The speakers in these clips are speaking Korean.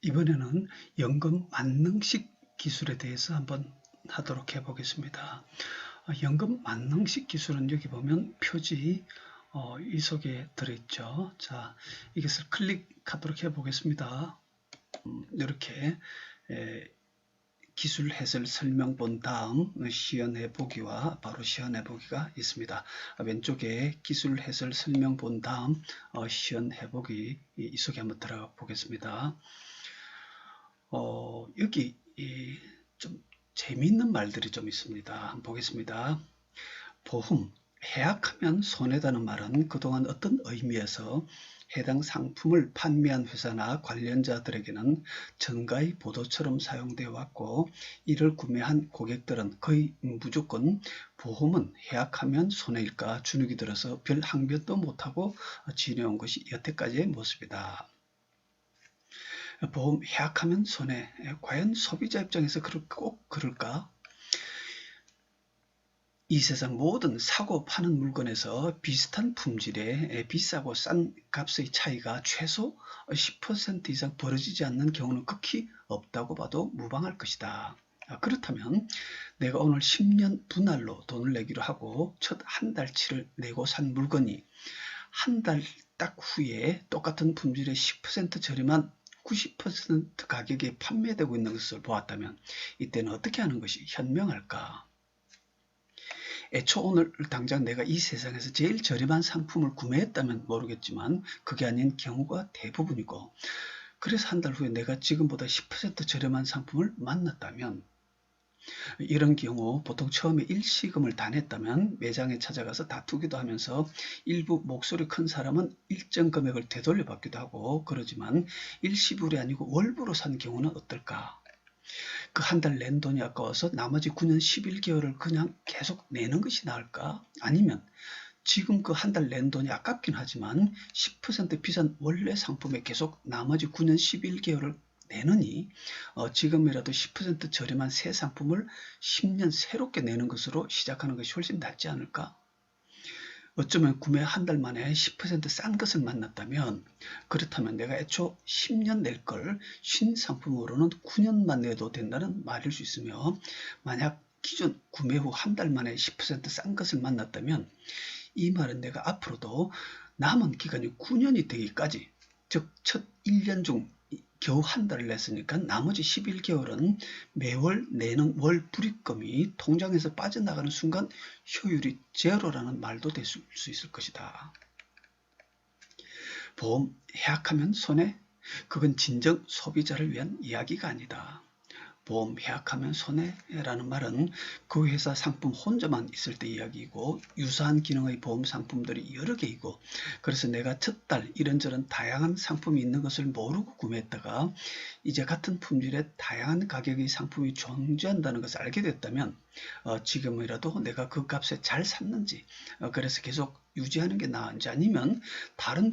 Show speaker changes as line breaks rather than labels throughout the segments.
이번에는 연금 만능식 기술에 대해서 한번 하도록 해보겠습니다. 연금 만능식 기술은 여기 보면 표지 이 속에 들어있죠. 자, 이것을 클릭하도록 해보겠습니다. 이렇게 기술 해설 설명 본 다음 시연해 보기와 바로 시연해 보기가 있습니다. 왼쪽에 기술 해설 설명 본 다음 시연해 보기 이 속에 한번 들어가 보겠습니다. 여기 좀 재미있는 말들이 좀 있습니다. 한번 보겠습니다. 보험, 해약하면 손해다는 말은 그동안 어떤 의미에서 해당 상품을 판매한 회사나 관련자들에게는 정가의 보도처럼 사용되어 왔고, 이를 구매한 고객들은 거의 무조건 보험은 해약하면 손해일까 주눅이 들어서 별 항변도 못하고 지내온 것이 여태까지의 모습이다. 보험 해약하면 손해. 과연 소비자 입장에서 꼭 그럴까? 이 세상 모든 사고 파는 물건에서 비슷한 품질에 비싸고 싼 값의 차이가 최소 10% 이상 벌어지지 않는 경우는 극히 없다고 봐도 무방할 것이다. 그렇다면 내가 오늘 10년 분할로 돈을 내기로 하고 첫 한 달치를 내고 산 물건이 한 달 딱 후에 똑같은 품질의 10% 저렴한 90% 가격에 판매되고 있는 것을 보았다면 이때는 어떻게 하는 것이 현명할까? 애초 오늘 당장 내가 이 세상에서 제일 저렴한 상품을 구매했다면 모르겠지만 그게 아닌 경우가 대부분이고, 그래서 한 달 후에 내가 지금보다 10% 저렴한 상품을 만났다면, 이런 경우 보통 처음에 일시금을 다 냈다면 매장에 찾아가서 다투기도 하면서 일부 목소리 큰 사람은 일정 금액을 되돌려 받기도 하고 그러지만, 일시불이 아니고 월부로 산 경우는 어떨까? 그 한 달 낸 돈이 아까워서 나머지 9년 11개월을 그냥 계속 내는 것이 나을까? 아니면 지금 그 한 달 낸 돈이 아깝긴 하지만 10% 비싼 원래 상품에 계속 나머지 9년 11개월을 내느니 지금이라도 10% 저렴한 새 상품을 10년 새롭게 내는 것으로 시작하는 것이 훨씬 낫지 않을까? 어쩌면 구매 한 달 만에 10% 싼 것을 만났다면, 그렇다면 내가 애초 10년 낼 걸 신상품으로는 9년만 내도 된다는 말일 수 있으며, 만약 기존 구매 후 한 달 만에 10%싼 것을 만났다면 이 말은 내가 앞으로도 남은 기간이 9년이 되기까지, 즉 첫 1년 중 겨우 한 달을 냈으니까 나머지 11개월은 매월 내는 월 불입금이 통장에서 빠져나가는 순간 효율이 제로라는 말도 될 수 있을 것이다. 보험 해약하면 손해? 그건 진정 소비자를 위한 이야기가 아니다. 보험 해약하면 손해라는 말은 그 회사 상품 혼자만 있을 때 이야기이고, 유사한 기능의 보험 상품들이 여러 개이고, 그래서 내가 첫 달 이런저런 다양한 상품이 있는 것을 모르고 구매했다가 이제 같은 품질의 다양한 가격의 상품이 존재한다는 것을 알게 됐다면 지금이라도 내가 그 값에 잘 샀는지, 그래서 계속 유지하는 게 나은지, 아니면 다른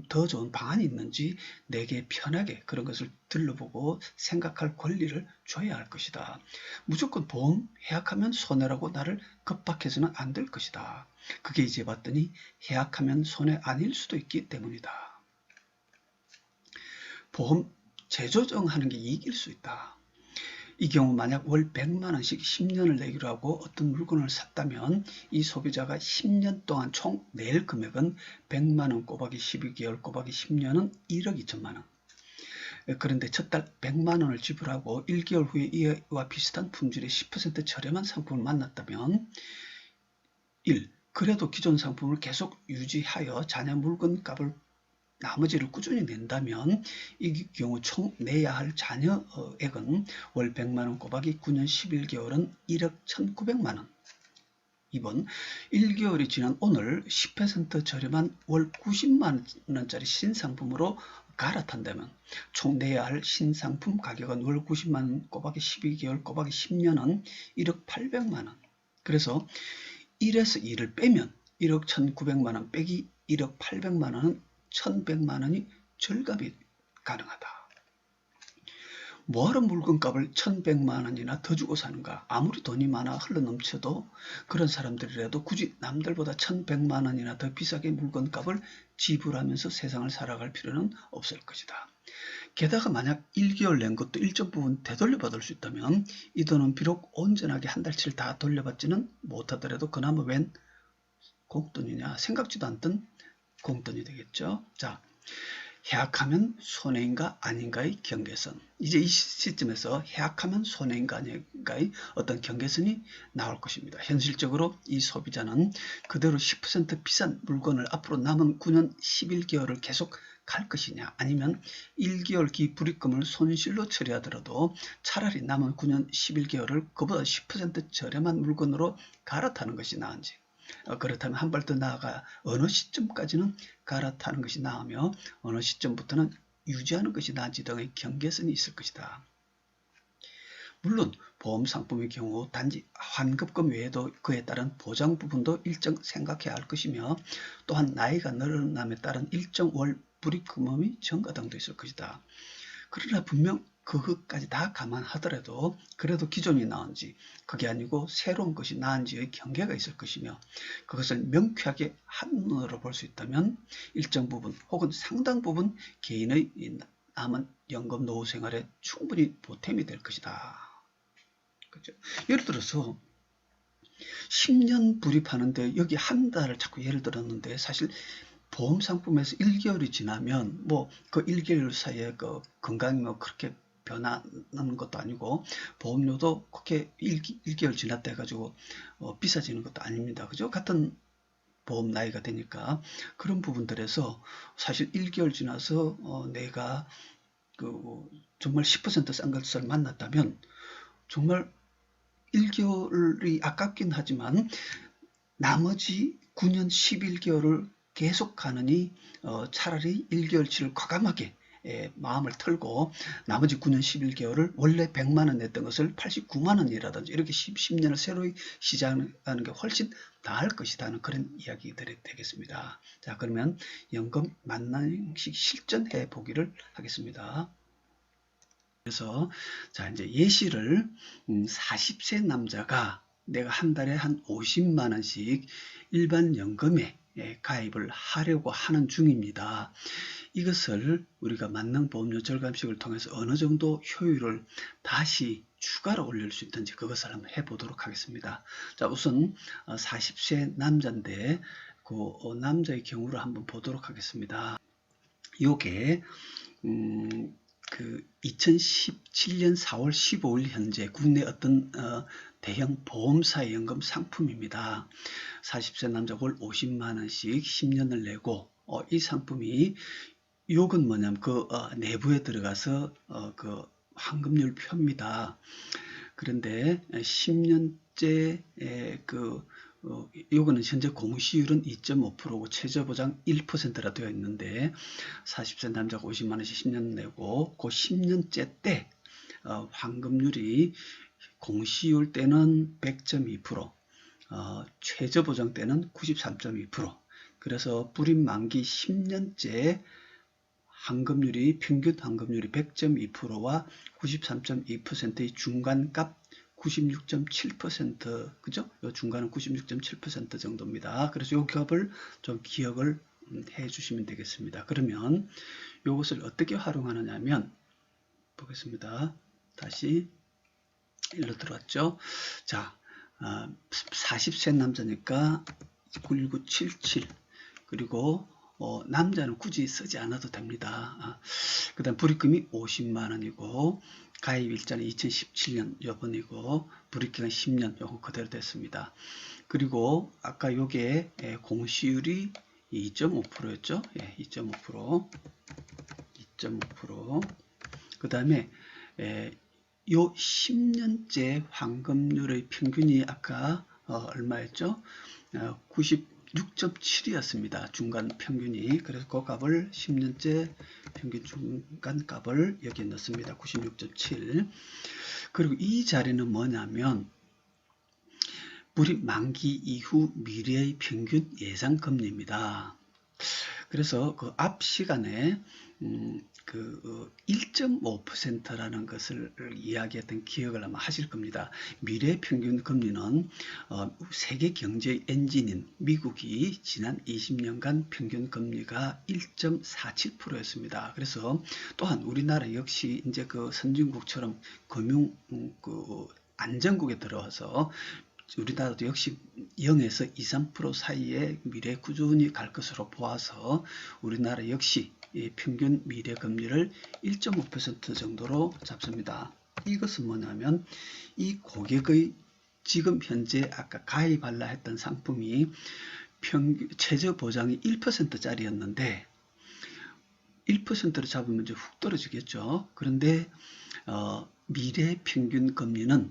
더 좋은 방안이 있는지 내게 편하게 그런 것을 들러보고 생각할 권리를 줘야 할 것이다. 무조건 보험 해약하면 손해라고 나를 겁박해서는 안 될 것이다. 그게 이제 봤더니 해약하면 손해 아닐 수도 있기 때문이다. 보험 재조정하는 게 이익일 수 있다. 이 경우 만약 월 100만원씩 10년을 내기로 하고 어떤 물건을 샀다면 이 소비자가 10년 동안 총 낼 금액은 100만원 곱하기 12개월 곱하기 10년은 1억 2천만원. 그런데 첫 달 100만원을 지불하고 1개월 후에 이와 비슷한 품질의 10% 저렴한 상품을 만났다면, 1. 그래도 기존 상품을 계속 유지하여 자녀 물건값을 나머지를 꾸준히 낸다면 이 경우 총 내야 할 자녀액은 월 100만원 곱하기 9년 11개월은 1억 1900만원. 2번, 1개월이 지난 오늘 10% 저렴한 월 90만원짜리 신상품으로 갈아탄다면 총 내야 할 신상품 가격은 월 90만원 곱하기 12개월 곱하기 10년은 1억 800만원. 그래서 1에서 2를 빼면 1억 1900만원 빼기 1억 800만원은 1100만원이 절감이 가능하다. 뭐하러 물건값을 1,100만 원이나 더 주고 사는가? 아무리 돈이 많아 흘러넘쳐도 그런 사람들이라도 굳이 남들보다 1,100만 원이나 더 비싸게 물건값을 지불하면서 세상을 살아갈 필요는 없을 것이다. 게다가 만약 1개월 낸 것도 일정 부분 되돌려받을 수 있다면 이 돈은 비록 온전하게 한 달치를 다 돌려받지는 못하더라도 그나마 웬 공돈이냐, 생각지도 않던 공돈이 되겠죠. 자, 해약하면 손해인가 아닌가의 경계선. 이제 이 시점에서 해약하면 손해인가 아닌가의 어떤 경계선이 나올 것입니다. 현실적으로 이 소비자는 그대로 10% 비싼 물건을 앞으로 남은 9년 11개월을 계속 갈 것이냐, 아니면 1개월 기불입금을 손실로 처리하더라도 차라리 남은 9년 11개월을 그보다 10% 저렴한 물건으로 갈아타는 것이 나은지, 그렇다면 한 발 더 나아가 어느 시점까지는 갈아타는 것이 나으며 어느 시점부터는 유지하는 것이 나은지 등의 경계선이 있을 것이다. 물론 보험 상품의 경우 단지 환급금 외에도 그에 따른 보장 부분도 일정 생각해야 할 것이며, 또한 나이가 늘어남에 따른 일정 월 불입금액이 증가 등도 있을 것이다. 그러나 분명 그것까지 다 감안하더라도 그래도 기존이 나은지, 그게 아니고 새로운 것이 나은지의 경계가 있을 것이며, 그것을 명쾌하게 한눈으로 볼 수 있다면 일정 부분 혹은 상당 부분 개인의 남은 연금 노후 생활에 충분히 보탬이 될 것이다. 그렇죠? 예를 들어서 10년 불입하는데 여기 한 달을 자꾸 예를 들었는데, 사실 보험 상품에서 1개월이 지나면 뭐 그 1개월 사이에 그 건강이 뭐 그렇게 변하는 것도 아니고 보험료도 그렇게 1개월 지났다 해가지고 비싸지는 것도 아닙니다. 그죠? 같은 보험 나이가 되니까 그런 부분들에서 사실 1개월 지나서 내가 그 정말 10%싼 것을 만났다면 정말 1개월이 아깝긴 하지만 나머지 9년 11개월을 계속 가느니 차라리 1개월치를 과감하게 마음을 털고 나머지 9년 11개월을 원래 100만 원 냈던 것을 89만 원이라든지 이렇게 10년을 새로이 시작하는 게 훨씬 나을 것이라는 그런 이야기들이 되겠습니다. 자, 그러면 연금 만남식 실전해 보기를 하겠습니다. 그래서 자, 이제 예시를 40세 남자가 내가 한 달에 한 50만 원씩 일반 연금에 가입을 하려고 하는 중입니다. 이것을 우리가 만능보험료 절감식을 통해서 어느 정도 효율을 다시 추가로 올릴 수 있는지 그것을 한번 해보도록 하겠습니다. 자, 우선 40세 남자인데 그 남자의 경우를 한번 보도록 하겠습니다. 요게 그 2017년 4월 15일 현재 국내 어떤 대형 보험사의 연금 상품입니다. 40세 남자 월 50만 원씩 10년을 내고 이 상품이 요건 뭐냐면 그 내부에 들어가서 그 환급률 표입니다. 그런데 10년째 요거는 현재 공시율은 2.5%고 최저보장 1%라 되어 있는데 40세 남자가 50만 원씩 10년 내고 그 10년째 때 환급률이 공시율 때는 100.2%, 최저보장 때는 93.2%. 그래서 불입 만기 10년째 환급률이 평균 환급률이 100.2%와 93.2%의 중간값 96.7%, 그죠? 요 중간은 96.7% 정도입니다. 그래서 요 값을 좀 기억을 해 주시면 되겠습니다. 그러면 요것을 어떻게 활용하느냐면 보겠습니다. 다시 일로 들어왔죠. 자, 40세 남자니까 1977, 그리고 남자는 굳이 쓰지 않아도 됩니다. 그 다음 불입금이 50만 원이고 가입 일자는 2017년 요번이고 불입기간 10년 요거 그대로 됐습니다. 그리고 아까 요게 공시율이 2.5%였죠. 2.5%. 그 다음에 요 10년째 환급률의 평균이 아까 얼마였죠? 96.7이었습니다. 중간 평균이. 그래서 그 값을 10년째 평균 중간 값을 여기에 넣습니다. 96.7. 그리고 이 자리는 뭐냐면 불입 만기 이후 미래의 평균 예상 금리입니다. 그래서 그 앞 시간에 1.5%라는 것을 이야기했던 기억을 아마 하실 겁니다. 미래 평균 금리는 세계 경제의 엔진인 미국이 지난 20년간 평균 금리가 1.47%였습니다. 그래서 또한 우리나라 역시 이제 그 선진국처럼 금융 안정국에 들어와서 우리나라도 역시 0에서 2, 3% 사이의 미래 꾸준히 갈 것으로 보아서 우리나라 역시 평균 미래 금리를 1.5% 정도로 잡습니다. 이것은 뭐냐면 이 고객의 지금 현재 아까 가입하려 했던 상품이 최저 보장이 1%짜리였는데 1%로 잡으면 이제 훅 떨어지겠죠. 그런데 미래 평균 금리는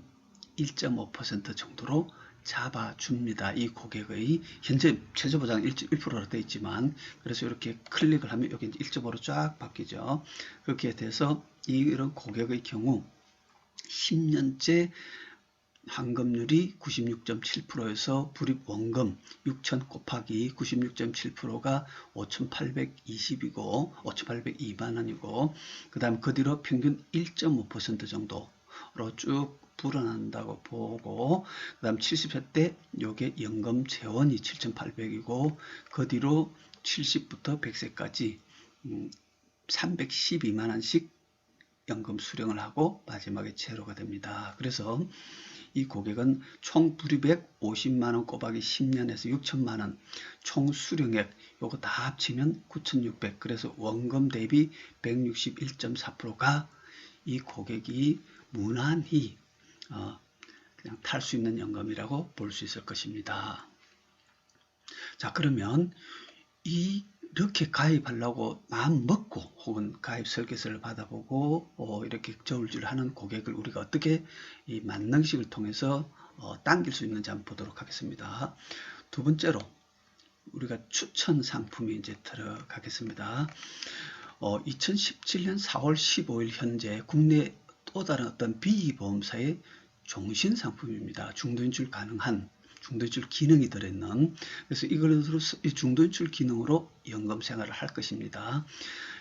1.5% 정도로 잡아줍니다. 이 고객의 현재 최저 보장 1%로 되어 있지만 그래서 이렇게 클릭을 하면 여기 1.5로 쫙 바뀌죠. 그렇게 돼서 이런 고객의 경우 10년째 환급률이 96.7%에서 불입 원금 6천 곱하기 96.7%가 5,820이고 5,802만 원이고 그 다음 그 뒤로 평균 1.5% 정도로 쭉 불어난다고 보고 그 다음 70세 때 요게 연금 재원이 7,800이고 그 뒤로 70부터 100세까지 312만 원씩 연금 수령을 하고 마지막에 제로가 됩니다. 그래서 이 고객은 총 불입액 50만원 곱하기 10년에서 6천만원 총 수령액 요거 다 합치면 9,600 그래서 원금 대비 161.4%가 이 고객이 무난히 그냥 탈 수 있는 연금이라고 볼 수 있을 것입니다. 자, 그러면 이렇게 가입하려고 마음 먹고 혹은 가입 설계서를 받아보고 이렇게 저울질을 하는 고객을 우리가 어떻게 이 만능식을 통해서 당길 수 있는지 한번 보도록 하겠습니다. 두 번째로 우리가 추천 상품이 이제 들어가겠습니다. 2017년 4월 15일 현재 국내 또 다른 어떤 비보험사의 종신 상품입니다. 중도인출 가능한 중도인출 기능이 들어있는 그래서 이걸로 중도인출 기능으로 연금 생활을 할 것입니다.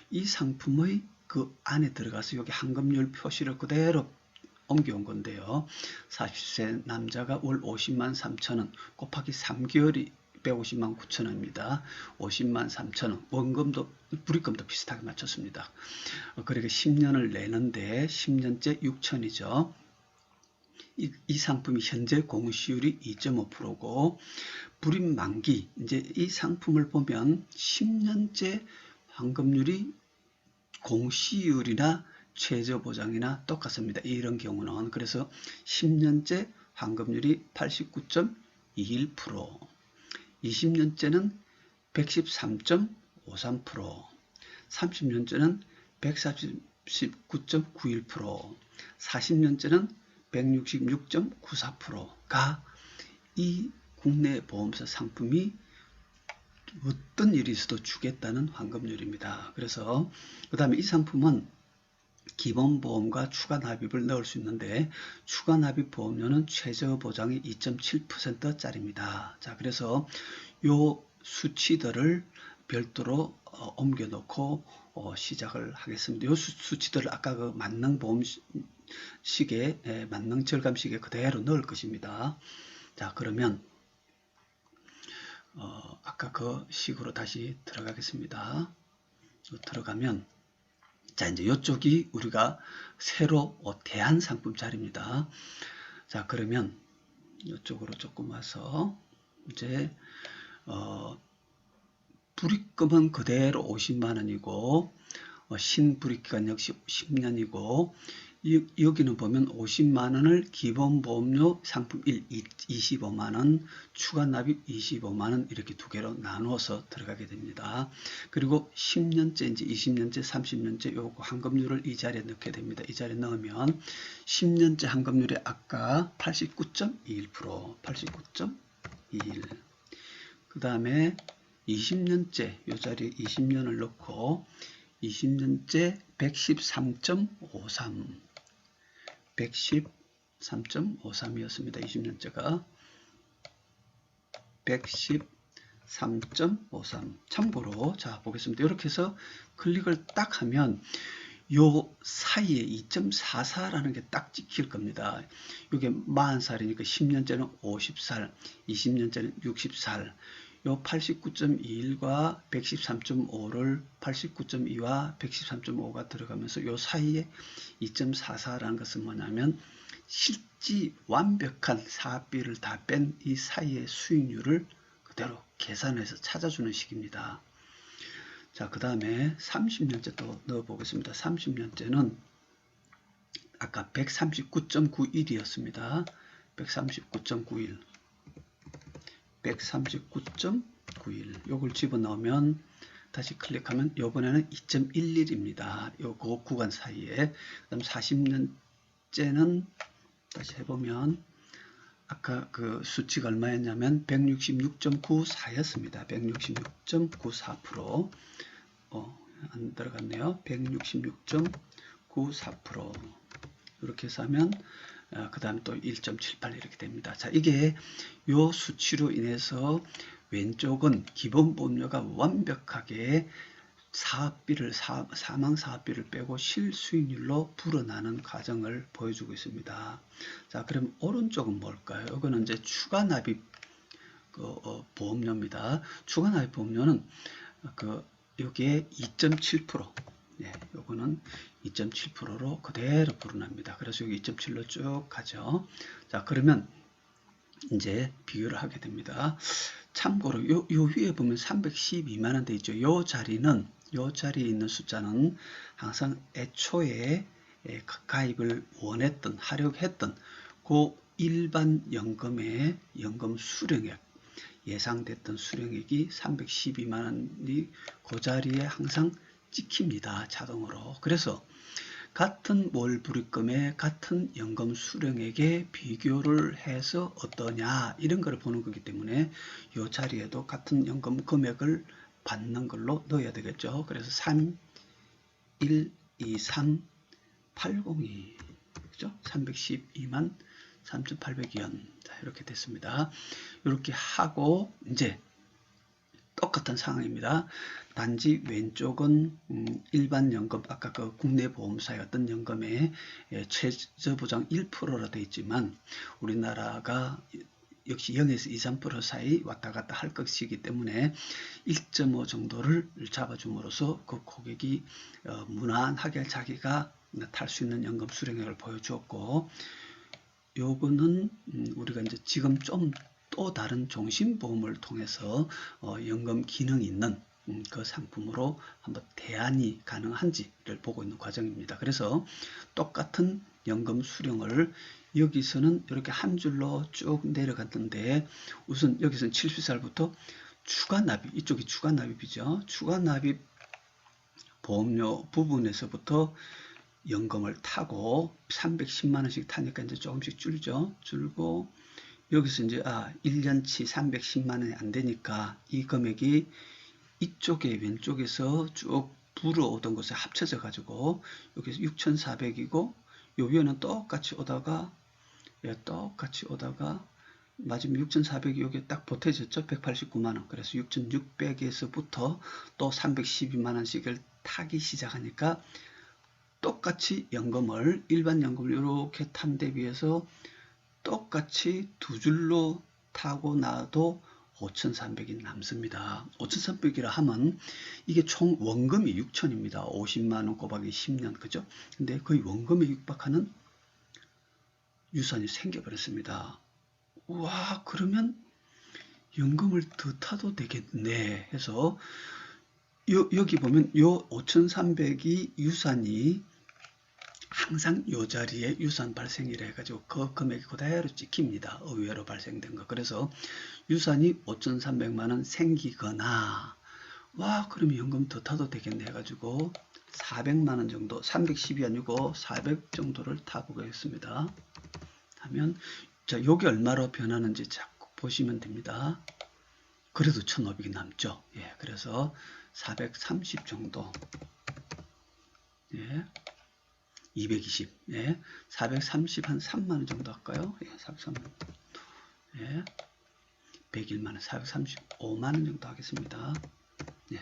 이 상품의 그 안에 들어가서 여기 환급률 표시를 그대로 옮겨온 건데요. 40세 남자가 월 50만 3천원 곱하기 3개월이 150만 9천원입니다. 50만 3천원 원금도 불입금도 비슷하게 맞췄습니다. 그러니까 10년을 내는데 10년째 6천이죠. 이 상품이 현재 공시율이 2.5%고 불입 만기 이제 이 상품을 보면 10년째 환급률이 공시율이나 최저 보장이나 똑같습니다. 이런 경우는 그래서 10년째 환급률이 89.21% 20년째는 113.53% 30년째는 149.91% 40년째는 166.94%가 이 국내 보험사 상품이 어떤 일이 있어도 주겠다는 환급률입니다. 그래서 그 다음에 이 상품은 기본보험과 추가납입을 넣을 수 있는데 추가납입 보험료는 최저 보장이 2.7%짜리입니다. 자, 그래서 요 수치들을 별도로 옮겨 놓고 시작을 하겠습니다. 요 수치들을 아까 그 만능보험식에 만능절감식에 그대로 넣을 것입니다. 자, 그러면 아까 그 식으로 다시 들어가겠습니다. 들어가면 자, 이제 이쪽이 우리가 새로 대한 상품 자리입니다. 자, 그러면 이쪽으로 조금 와서 이제 불입금은 그대로 50만 원이고 신불입기간 역시 10년이고 여기는 보면 50만 원을 기본보험료 상품 1 25만 원, 추가납입 25만 원 이렇게 두 개로 나누어서 들어가게 됩니다. 그리고 10년째, 이제 20년째, 30년째 요거 환급률을 이 자리에 넣게 됩니다. 이 자리에 넣으면 10년째 환급률이 아까 89.21%, 89.21. 그 다음에 20년째 이 자리에 20년을 넣고 20년째 113.53 113.53이었습니다. 20년째가 3.53. 참고로 자 보겠습니다. 이렇게 해서 클릭을 딱 하면 요 사이에 2.44라는 게 딱 찍힐 겁니다. 이게 40살이니까 10년째는 50살, 20년째는 60살. 요 89.21과 113.5를 89.2와 113.5가 들어가면서 요 사이에 2.44라는 것은 뭐냐면 실지 완벽한 사업비를 다 뺀 이 사이의 수익률을 그대로 계산해서 찾아주는 식입니다. 자, 그 다음에 30년째 또 넣어보겠습니다. 30년째는 아까 139.91이었습니다. 139.91. 139.91. 요걸 집어넣으면 다시 클릭하면 요번에는 2.11입니다. 요거 구간 사이에. 그다음 40년째는 다시 해보면 아까 그 수치가 얼마였냐면 166.94였습니다. 166.94%. 안 들어갔네요. 166.94%. 이렇게 해서 하면 그 다음에 또 1.78 이렇게 됩니다. 자, 이게 요 수치로 인해서 왼쪽은 기본 보험료가 완벽하게 사업비를 사망 사업비를 빼고 실수익률로 불어나는 과정을 보여주고 있습니다. 자, 그럼 오른쪽은 뭘까요? 이거는 이제 추가 납입 보험료입니다. 추가 납입 보험료는 여기에 2.7%. 예, 요거는 2.7%로 그대로 불어납니다. 그래서 여기 2.7로 쭉 가죠. 자, 그러면 이제 비교를 하게 됩니다. 참고로 요 위에 보면 312만원 돼 있죠. 요 자리에 있는 숫자는 항상 애초에 가입을 원했던, 하려고 했던 그 일반 연금의 연금 수령액, 예상됐던 수령액이 312만원이 그 자리에 항상 찍힙니다. 자동으로. 그래서 같은 월불입금에 같은 연금 수령액에 비교를 해서 어떠냐 이런 걸 보는 거기 때문에 이 자리에도 같은 연금 금액을 받는 걸로 넣어야 되겠죠. 그래서 3, 1, 2, 3, 802 그죠? 312만 3,800원 이렇게 됐습니다. 이렇게 하고 이제 똑같은 상황입니다. 단지 왼쪽은 일반 연금, 아까 그 국내 보험사였던 연금의 최저보장 1%로 되어 있지만 우리나라가 역시 0에서 2, 3% 사이 왔다 갔다 할 것이기 때문에 1.5 정도를 잡아줌으로써 그 고객이 무난하게 자기가 탈 수 있는 연금 수령액을 보여주었고, 요거는 우리가 이제 지금 좀 또 다른 종신보험을 통해서 연금 기능이 있는 그 상품으로 한번 대안이 가능한지를 보고 있는 과정입니다. 그래서 똑같은 연금 수령을 여기서는 이렇게 한 줄로 쭉 내려갔는데 우선 여기서는 70살부터 추가 납입, 이쪽이 추가 납입이죠. 추가 납입 보험료 부분에서부터 연금을 타고 310만원씩 타니까 이제 조금씩 줄죠. 줄고 여기서 이제 1년치 310만원이 안 되니까 이 금액이 이쪽에 왼쪽에서 쭉 불어오던 것에 합쳐져 가지고 여기서 6,400이고 요 위에는 똑같이 오다가 맞으면 6,400이 여기에 딱 보태졌죠. 189만원. 그래서 6,600에서부터 또 312만원씩을 타기 시작하니까 똑같이 연금을 일반 연금을 이렇게 탄 데 비해서 똑같이 두 줄로 타고 나도 5,300이 남습니다. 5,300이라 하면 이게 총 원금이 6,000입니다. 50만원 곱하기 10년 그죠? 근데 거의 원금에 육박하는 유산이 생겨버렸습니다. 와, 그러면 연금을 더 타도 되겠네 해서 여기 보면 요 5,300이 유산이 항상 이 자리에 유산 발생이라 해가지고 그 금액이 그대로 찍힙니다. 의외로 발생된 거. 그래서 유산이 5,300만원 생기거나 와 그러면 연금 더 타도 되겠네 해가지고 400만원 정도 310이 아니고 400 정도를 타보겠습니다. 하면 자 요게 얼마로 변하는지 자꾸 보시면 됩니다. 그래도 1,500이 남죠. 예, 그래서 430 정도 예. 220, 예, 430 한 3만원 정도 할까요? 예, 430, 예, 101만 원, 435만 원 정도 하겠습니다. 예.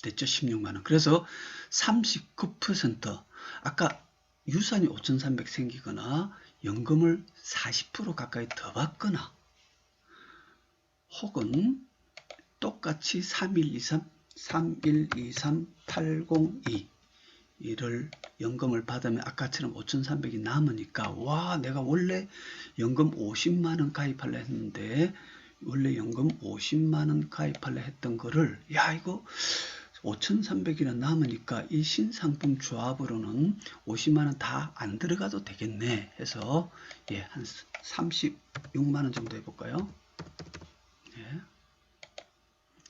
됐죠? 16만 원. 그래서 39%, 아까 유산이 5,300 생기거나 연금을 40% 가까이 더 받거나 혹은 똑같이 3123802 이를 연금을 받으면 아까처럼 5,300이 남으니까 와, 내가 원래 연금 50만 원 가입하려 했는데 원래 연금 50만 원 가입하려 했던 거를 야, 이거 5,300이나 남으니까 이 신상품 조합으로는 50만 원 다 안 들어가도 되겠네 해서 예, 한 36만 원 정도 해볼까요? 예.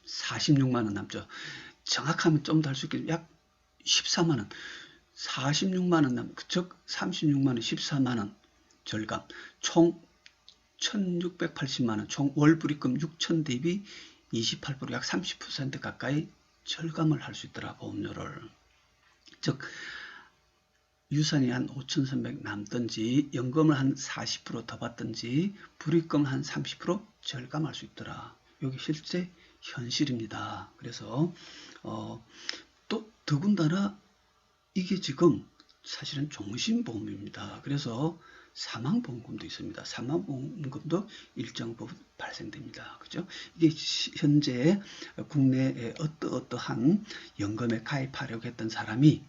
46만 원 남죠. 정확하면 좀 더 할 수 있겠죠. 약 14만 원. 46만 원 남, 즉 36만 원, 14만 원 절감. 총 1,680만 원. 총 월불입금 6,000 대비 28%, 약 30% 가까이 절감을 할 수 있더라, 보험료를. 즉 유산이 한 5,300 남든지 연금을 한 40% 더 받든지 불입금을 한 30% 절감할 수 있더라. 여기 실제 현실입니다. 그래서 또 더군다나 이게 지금 사실은 종신보험입니다. 그래서 사망보험금도 있습니다. 사망보험금도 일정 부분 발생됩니다. 그죠? 이게 현재 국내에 어떠한 연금에 가입하려고 했던 사람이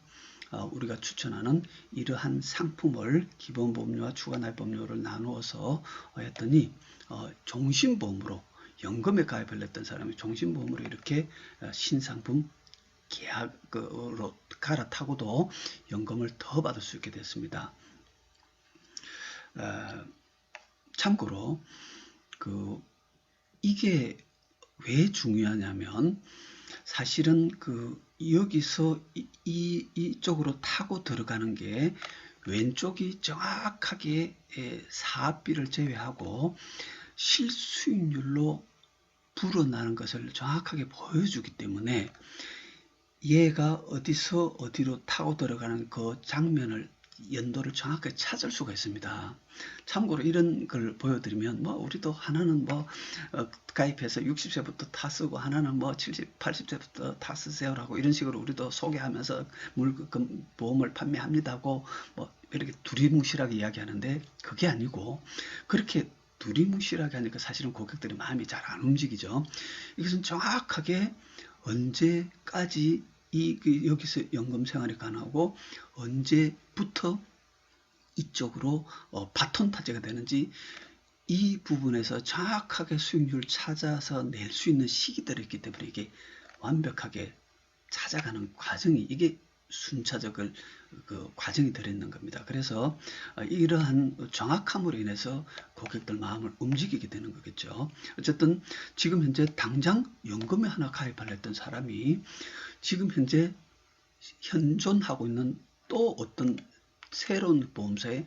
우리가 추천하는 이러한 상품을 기본보험료와 추가납입보험료를 나누어서 했더니 종신보험으로 연금에 가입을 했던 사람이 종신보험으로 이렇게 신상품 계약으로 갈아타고도 연금을 더 받을 수 있게 됐습니다. 참고로 이게 왜 중요하냐면 사실은 여기서 이쪽으로 타고 들어가는 게 왼쪽이 정확하게 사업비를 제외하고 실수익률로 불어나는 것을 정확하게 보여주기 때문에 얘가 어디서 어디로 타고 들어가는 그 장면을 연도를 정확하게 찾을 수가 있습니다. 참고로 이런 걸 보여드리면 우리도 하나는 가입해서 60세부터 타 쓰고 하나는 70, 80세부터 타 쓰세요라고 이런 식으로 우리도 소개하면서 보험을 판매합니다고 이렇게 두리뭉실하게 이야기하는데 그게 아니고 그렇게 두리뭉실하게 하니까 사실은 고객들의 마음이 잘 안 움직이죠. 이것은 정확하게 언제까지 여기서 연금 생활이 가능하고 언제부터 이쪽으로 바톤 타제가 되는지 이 부분에서 정확하게 수익률을 찾아서 낼 수 있는 시기들이 있기 때문에 이게 완벽하게 찾아가는 과정이 이게 순차적을 과정이 들어있는 겁니다. 그래서 이러한 정확함으로 인해서 고객들 마음을 움직이게 되는 거겠죠. 어쨌든 지금 현재 당장 연금에 하나 가입하려 했던 사람이 지금 현재 현존하고 있는 또 어떤 새로운 보험사의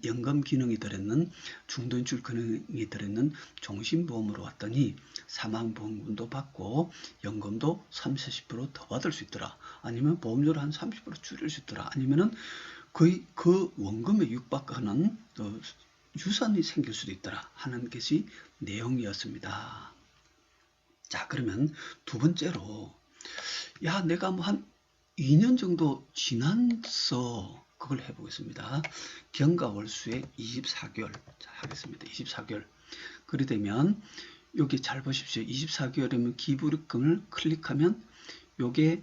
연금 기능이 들어있는 중도인출 기능이 들어있는 종신보험으로 왔더니 사망보험금도 받고 연금도 30, 40%더 받을 수 있더라. 아니면 보험료를 한 30% 줄일 수 있더라. 아니면은 거의 그 원금에 육박하는 유산이 생길 수도 있더라 하는 것이 내용이었습니다. 자, 그러면 두 번째로 야, 내가 한 2년 정도 지났어. 그걸 해보겠습니다. 경과월수의 24개월 하겠습니다. 24개월. 그리 되면 여기 잘 보십시오. 24개월이면 기부입금을 클릭하면 요게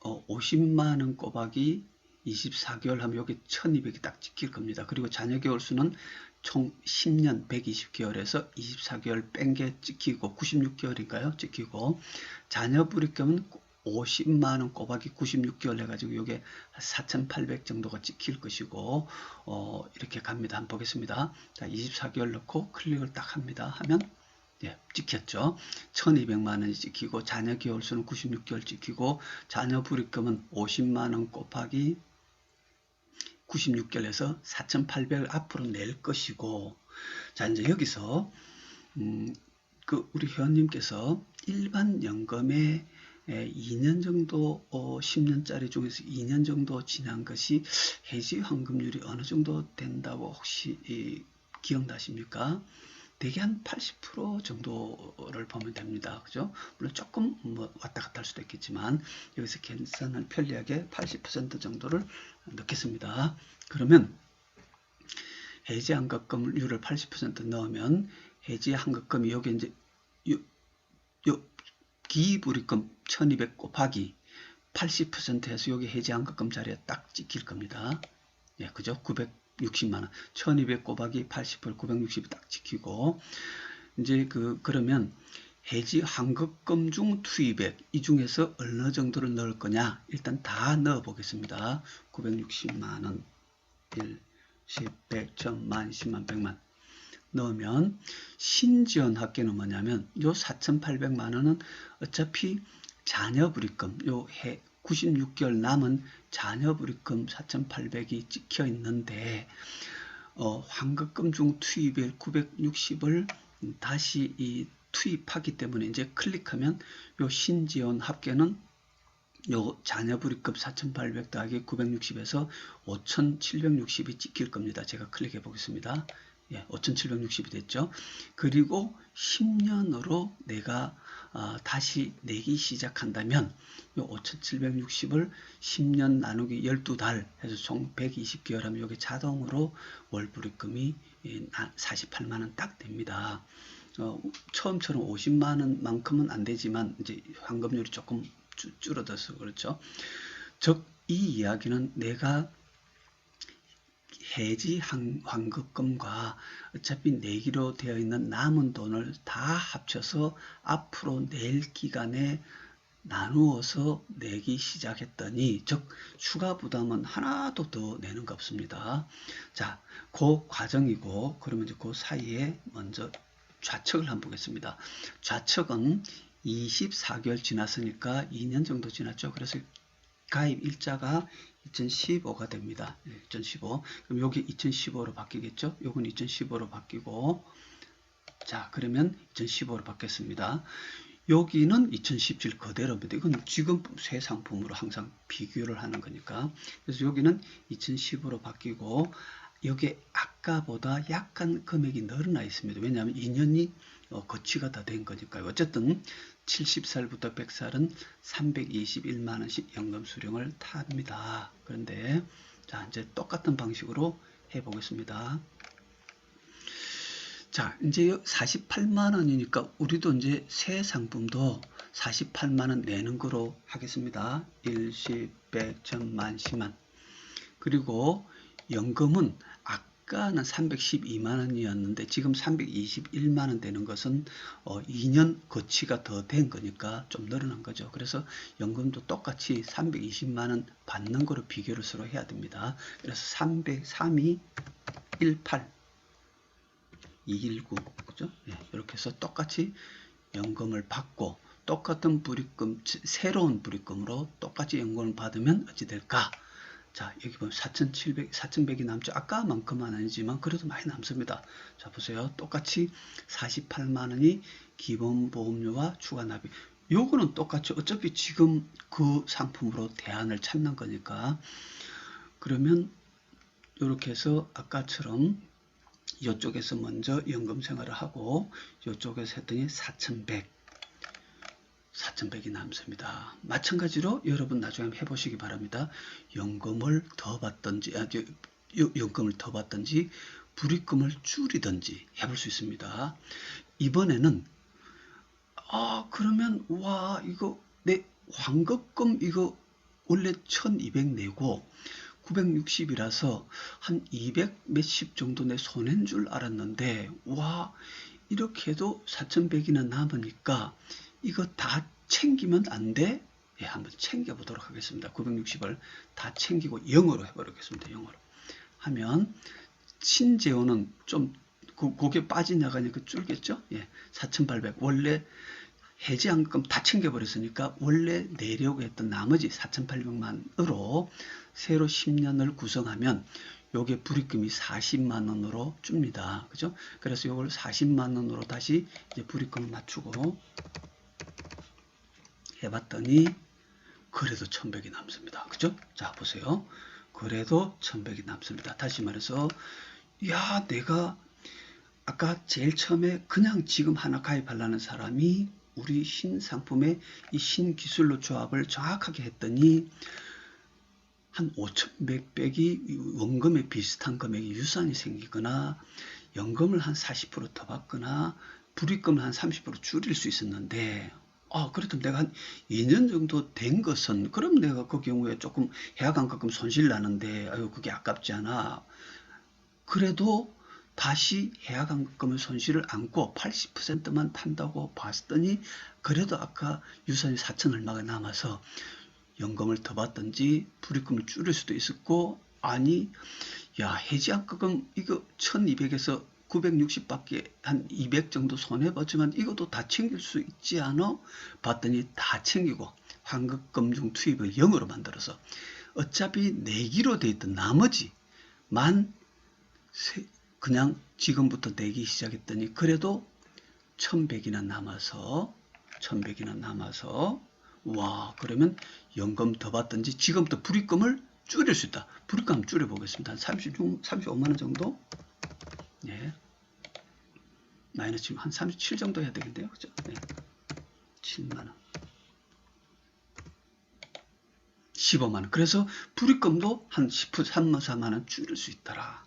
50만원 꼬박이 24개월 하면 여기 1200이 딱 찍힐 겁니다. 그리고 잔여개월 수는 총 10년 120개월에서 24개월 뺀 게 찍히고 96개월인가요? 찍히고 잔여불입금은 50만원 꼬박이 96개월 해가지고 이게 4,800 정도가 찍힐 것이고 이렇게 갑니다. 한번 보겠습니다. 자, 24개월 넣고 클릭을 딱 합니다. 하면 예, 찍혔죠. 1200만원이 찍히고 잔여개월 수는 96개월 찍히고 잔여불입금은 50만원 곱하기 96개월에서 4,800을 앞으로 낼 것이고 자, 이제 여기서 우리 회원님께서 일반 연금에 2년 정도 10년짜리 중에서 2년 정도 지난 것이 해지 환급률이 어느 정도 된다고 혹시 기억나십니까? 대개 한 80% 정도를 보면 됩니다. 그죠? 물론 조금 뭐 왔다 갔다 할 수도 있겠지만 여기서 계산을 편리하게 80% 정도를 넣겠습니다. 그러면 해지 환급금률을 80% 넣으면 해지 환급금이 여기 이제 요 기입우리금 1200 곱하기 80% 해서 여기 해지 환급금 자리에 딱 찍힐 겁니다. 예, 그죠? 960만원. 1200 곱하기 80% 960이 딱 찍히고, 이제 그러면 해지 환급금 중 투입액, 이 중에서 어느 정도를 넣을 거냐? 일단 다 넣어 보겠습니다. 960만원, 1, 10, 100, 1000만, 10만, 100만. 넣으면 신지원 합계는 뭐냐면 요 4,800만원은 어차피 자녀불입금 요 해 96개월 남은 자녀불입금 4,800이 찍혀 있는데 환급금 중 투입액 960을 다시 투입하기 때문에 이제 클릭하면 요 신지원 합계는 요 자녀불입금 4,800 더하기 960에서 5,760이 찍힐 겁니다. 제가 클릭해 보겠습니다. 예, 5,760이 됐죠. 그리고 10년으로 내가 다시 내기 시작한다면 이 5,760을 10년 나누기 12달 해서 총 120개월 하면 이게 자동으로 월불입금이 48만원 딱 됩니다. 처음처럼 50만원만큼은 안 되지만 이제 환급률이 조금 줄어들어서 그렇죠. 즉 이 이야기는 내가 해지 환급금과 어차피 내기로 되어 있는 남은 돈을 다 합쳐서 앞으로 낼 기간에 나누어서 내기 시작했더니 즉 추가 부담은 하나도 더 내는 거 없습니다. 자, 그 과정이고 그러면 이제 그 사이에 먼저 좌측을 한번 보겠습니다. 좌측은 24개월 지났으니까 2년 정도 지났죠. 그래서 가입 일자가 2015가 됩니다. 2015. 그럼 여기 2015로 바뀌겠죠? 요건 2015로 바뀌고, 자, 그러면 2015로 바뀌었습니다. 여기는 2017 그대로입니다. 이건 지금 새 상품으로 항상 비교를 하는 거니까. 그래서 여기는 2015로 바뀌고, 여기 아까보다 약간 금액이 늘어나 있습니다. 왜냐하면 2년이 거치가 다 된 거니까요. 어쨌든 70살부터 100살은 321만원씩 연금 수령을 탑니다. 그런데 자 이제 똑같은 방식으로 해보겠습니다. 자 이제 48만원이니까 우리도 이제 새 상품도 48만원 내는 거로 하겠습니다. 1, 10, 100, 1000만, 10만. 그리고 연금은 아까는 312만원이었는데 지금 321만원 되는 것은 2년 거치가 더 된 거니까 좀 늘어난 거죠. 그래서 연금도 똑같이 320만원 받는 거로 비교를 서로 해야 됩니다. 그래서 303이 18 219 그죠? 네, 이렇게 해서 똑같이 연금을 받고 똑같은 불입금 새로운 불입금으로 똑같이 연금을 받으면 어찌 될까? 자, 여기 보면 4,700, 4,100이 남죠. 아까만큼은 아니지만 그래도 많이 남습니다. 자, 보세요. 똑같이 48만원이 기본보험료와 추가납입. 요거는 똑같죠. 어차피 지금 그 상품으로 대안을 찾는 거니까. 그러면 이렇게 해서 아까처럼 이쪽에서 먼저 연금 생활을 하고 이쪽에서 했더니 4,100이 남습니다. 마찬가지로 여러분 나중에 한번 해보시기 바랍니다. 연금을 더 받든지 불입금을 줄이든지 해볼 수 있습니다. 이번에는 그러면 와 이거 내 환급금 이거 원래 1200 내고 960이라서 한 200 몇십 정도 내 손해인 줄 알았는데 와 이렇게 해도 4,100이나 남으니까 이거 다 챙기면 안 돼? 예, 한번 챙겨보도록 하겠습니다. 960을 다 챙기고 0으로 해버리겠습니다. 0으로 하면 신재원은 좀 고개 빠지나가니까 줄겠죠? 예, 4,800 원래 해지환급금 다 챙겨버렸으니까 원래 내려고 했던 나머지 4,800만으로 새로 10년을 구성하면 요게 불입금이 40만원으로 줍니다. 그죠? 그래서 요걸 40만원으로 다시 이제 불입금을 맞추고 해봤더니 그래도 1,100이 남습니다. 그죠? 자 보세요. 그래도 1,100이 남습니다. 다시 말해서 야 내가 아까 제일 처음에 그냥 지금 하나 가입하려는 사람이 우리 신상품의 이 신기술로 조합을 정확하게 했더니 한 5,100 빼기 원금에 비슷한 금액이 유산이 생기거나 연금을 한 40%더 받거나 불입금을 한 30% 줄일 수 있었는데 그래도 내가 한 2년 정도 된 것은 그럼 내가 그 경우에 조금 해약환급금 손실 나는데 아유 그게 아깝지 않아. 그래도 다시 해약환급금의 손실을 안고 80%만 판다고 봤더니 그래도 아까 유산이 4천 얼마가 남아서 연금을 더 받든지 불입금을 줄일 수도 있었고 아니 야 해지환급금 이거 1200에서 960밖에 한 200 정도 손해봤지만 이것도 다 챙길 수 있지 않아? 봤더니 다 챙기고 환급금 중 투입을 0으로 만들어서 어차피 내기로 돼 있던 나머지만 그냥 지금부터 내기 시작했더니 그래도 1100이나 남아서 와 그러면 연금 더 받든지 지금부터 불입금을 줄일 수 있다. 불입금 줄여보겠습니다. 한 35만원 정도? 예. 마이너스 지금 한 37 정도 해야 되겠네요. 그죠? 네. 7만원. 15만원. 그래서 불입금도 한 13만원 줄일 수 있더라.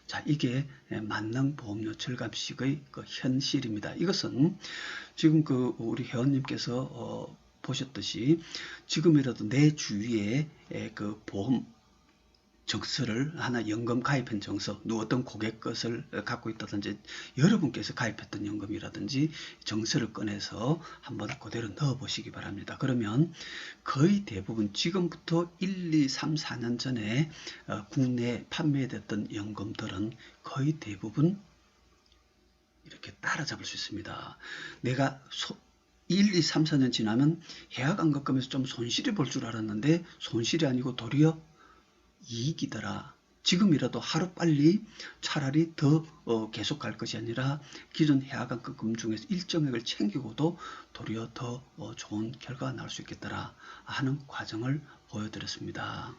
자, 이게 만능보험료 절감식의 그 현실입니다. 이것은 지금 그 우리 회원님께서 보셨듯이 지금이라도 내 주위에 그 보험 정서를 하나 연금 가입한 정서, 어떤 고객 것을 갖고 있다든지 여러분께서 가입했던 연금이라든지 정서를 꺼내서 한번 그대로 넣어 보시기 바랍니다. 그러면 거의 대부분 지금부터 1, 2, 3, 4년 전에 국내에 판매됐던 연금들은 거의 대부분 이렇게 따라잡을 수 있습니다. 내가 1, 2, 3, 4년 지나면 해약환급금에서 좀 손실이 볼 줄 알았는데 손실이 아니고 도리어 이익이더라. 지금이라도 하루빨리 차라리 더 계속 갈 것이 아니라 기존 해약환급금 중에서 일정액을 챙기고도 도리어 더 좋은 결과가 나올 수 있겠더라 하는 과정을 보여드렸습니다.